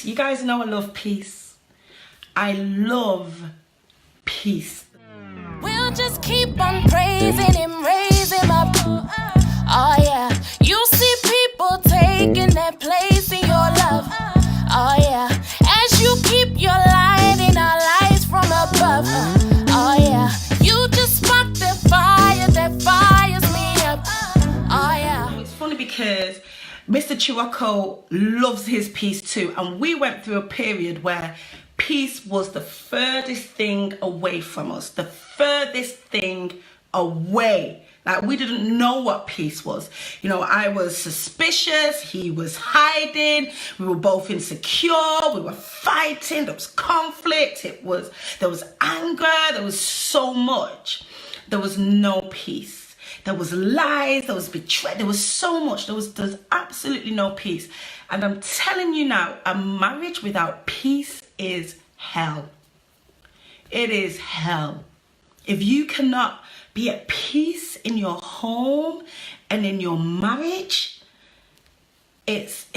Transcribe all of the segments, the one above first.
You guys know I love peace. I love peace. We'll just keep on praising him, raise him up. Oh yeah, you see people taking their place in your love. Oh yeah, as you keep your light in our lives from above. Oh yeah, you just spark the fire that fires me up. Oh yeah. It's funny because Mr. Chiwoko loves his peace too, and we went through a period where peace was the furthest thing away from us, the furthest thing away. Like, we didn't know what peace was. You know, I was suspicious, he was hiding, we were both insecure, we were fighting, there was conflict, there was anger, there was so much. There was no peace. There was lies, there was betrayal, there was so much, there's absolutely no peace. And I'm telling you now, a marriage without peace is hell. It is hell. If you cannot be at peace in your home and in your marriage, it's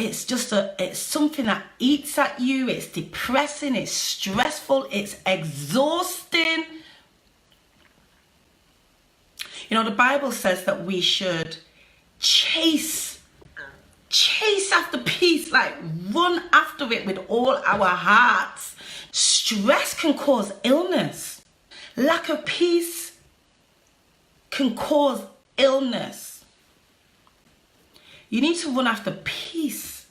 something that eats at you. It's depressing, it's stressful, it's exhausting. You know, the Bible says that we should chase after peace, like run after it with all our hearts. Stress can cause illness. Lack of peace can cause illness. You need to run after peace.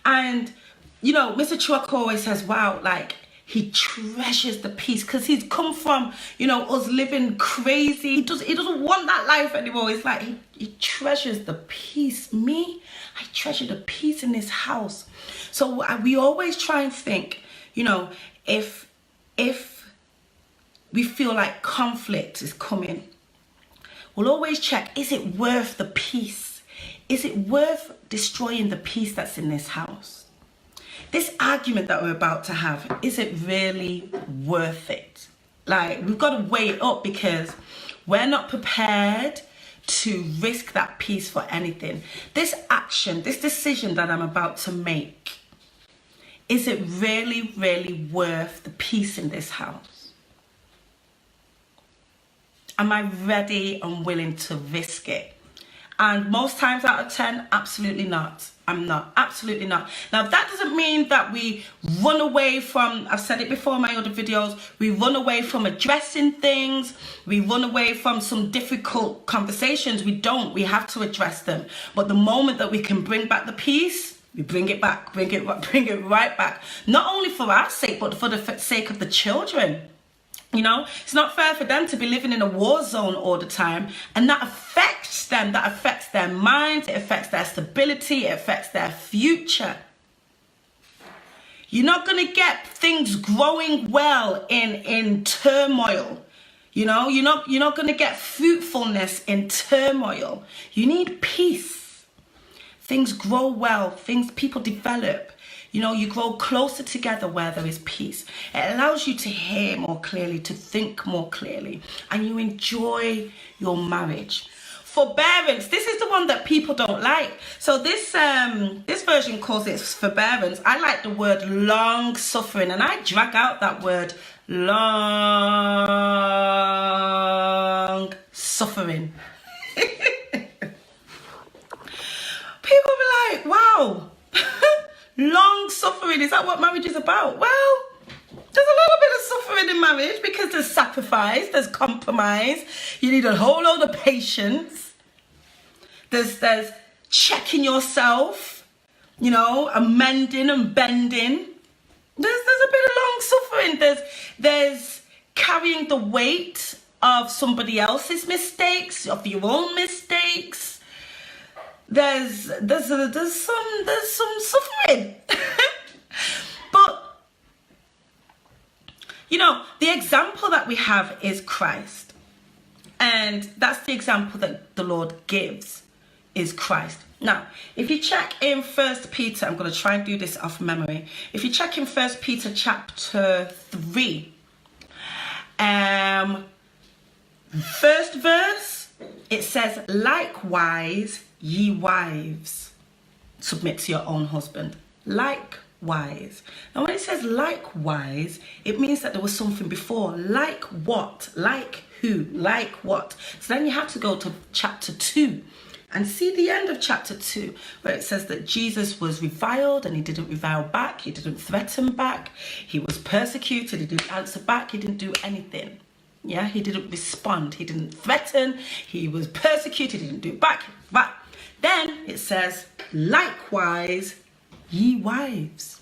And, you know, Mr. Chiwoko always says, wow, like, he treasures the peace because he's come from, you know, us living crazy. He doesn't want that life anymore. It's like he treasures the peace. Me, I treasure the peace in this house. So we always try and think, you know, if we feel like conflict is coming, we'll always check, is it worth the peace? Is it worth destroying the peace that's in this house? This argument that we're about to have, is it really worth it? Like, we've got to weigh it up because we're not prepared to risk that peace for anything. This action, this decision that I'm about to make, is it really, really worth the peace in this house? Am I ready and willing to risk it? And most times out of 10, absolutely not. I'm not. Absolutely not. Now, that doesn't mean that we run away from, I've said it before in my other videos, we run away from addressing things. We run away from some difficult conversations. We don't. We have to address them. But the moment that we can bring back the peace, we bring it back, bring it right back. Not only for our sake, but for the sake of the children. You know, it's not fair for them to be living in a war zone all the time, and that affects them, that affects their minds, it affects their stability, it affects their future. You're not going to get things growing well in turmoil. You know, you're not going to get fruitfulness in turmoil. You need peace. Things grow well, people develop. You know, you grow closer together where there is peace. It allows you to hear more clearly, to think more clearly, and you enjoy your marriage. Forbearance, this is the one that people don't like. So this version calls it forbearance. I like the word long-suffering, and I drag out that word long-suffering. People be like, wow. Long suffering, is that what marriage is about? Well, there's a little bit of suffering in marriage because there's sacrifice, there's compromise, you need a whole load of patience, there's checking yourself, you know, amending and bending. There's a bit of long suffering, there's carrying the weight of somebody else's mistakes, of your own mistakes. There's some suffering. But, you know, the example that we have is Christ. And that's the example that the Lord gives, is Christ. Now, if you check in 1 Peter, I'm going to try and do this off memory. If you check in 1 Peter chapter 3, first verse, it says, likewise, ye wives, submit to your own husband. Likewise. likewise. Now when it says likewise, it means that there was something before. Like what? Like who? Like what? So then you have to go to chapter 2 and see the end of chapter 2, where it says that Jesus was reviled and he didn't revile back, he didn't threaten back, he was persecuted, he didn't answer back, he didn't do anything. Yeah, he didn't respond, he didn't threaten, he was persecuted, he didn't do back. But then it says, likewise, ye wives.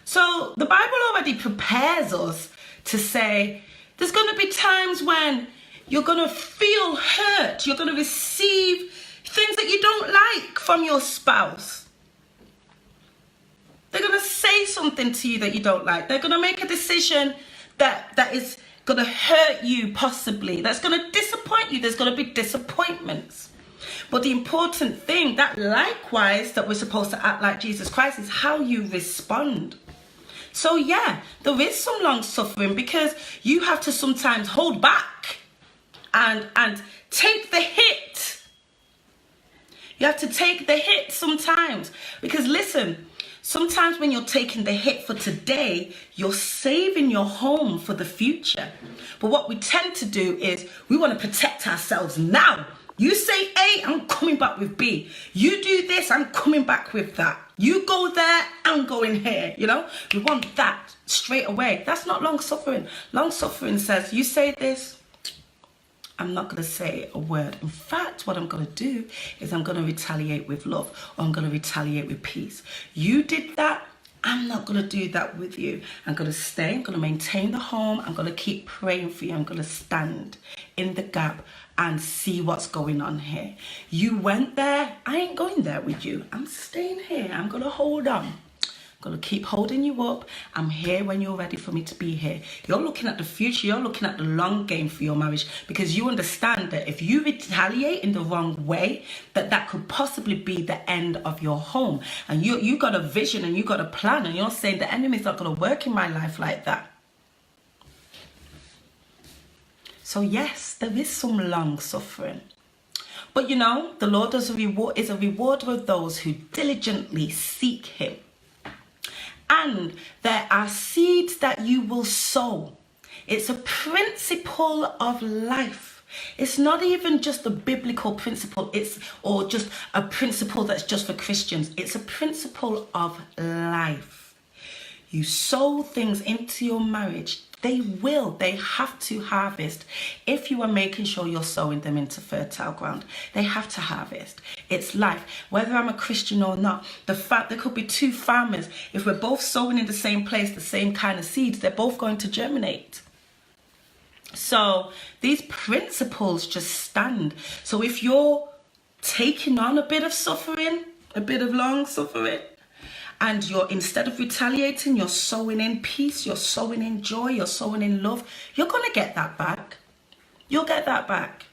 So the Bible already prepares us to say, there's going to be times when you're going to feel hurt. You're going to receive things that you don't like from your spouse. They're going to say something to you that you don't like. They're going to make a decision that is going to hurt you possibly. That's going to disappoint you. There's going to be disappointments. But the important thing, that likewise that we're supposed to act like Jesus Christ, is how you respond. So yeah, there is some long suffering because you have to sometimes hold back and take the hit. You have to take the hit sometimes. Because listen, sometimes when you're taking the hit for today, you're saving your home for the future. But what we tend to do is we want to protect ourselves now. You say A, I'm coming back with B. You do this, I'm coming back with that. You go there, I'm going here. You know, we want that straight away. That's not long suffering. Long suffering says, you say this, I'm not going to say a word. In fact, what I'm going to do is I'm going to retaliate with love, or I'm going to retaliate with peace. You did that, I'm not going to do that with you. I'm going to stay, I'm going to maintain the home, I'm going to keep praying for you, I'm going to stand in the gap and see what's going on here. You went there, I ain't going there with you. I'm staying here, I'm going to hold on. I'm going to keep holding you up. I'm here when you're ready for me to be here. You're looking at the future. You're looking at the long game for your marriage, because you understand that if you retaliate in the wrong way, that could possibly be the end of your home. And you got a vision and you got a plan, and you're saying the enemy's not going to work in my life like that. So yes, there is some long suffering. But you know, the Lord is a rewarder of those who diligently seek him. And there are seeds that you will sow. It's a principle of life. It's not even just a biblical principle, or just a principle that's just for Christians. It's a principle of life. You sow things into your marriage. They have to harvest. If you are making sure you're sowing them into fertile ground, they have to harvest. It's life. Whether I'm a Christian or not, the fact there could be two farmers, if we're both sowing in the same place, the same kind of seeds, they're both going to germinate. So these principles just stand. So if you're taking on a bit of suffering, a bit of long suffering, and you're, instead of retaliating, you're sowing in peace, you're sowing in joy, you're sowing in love, you're going to get that back. You'll get that back.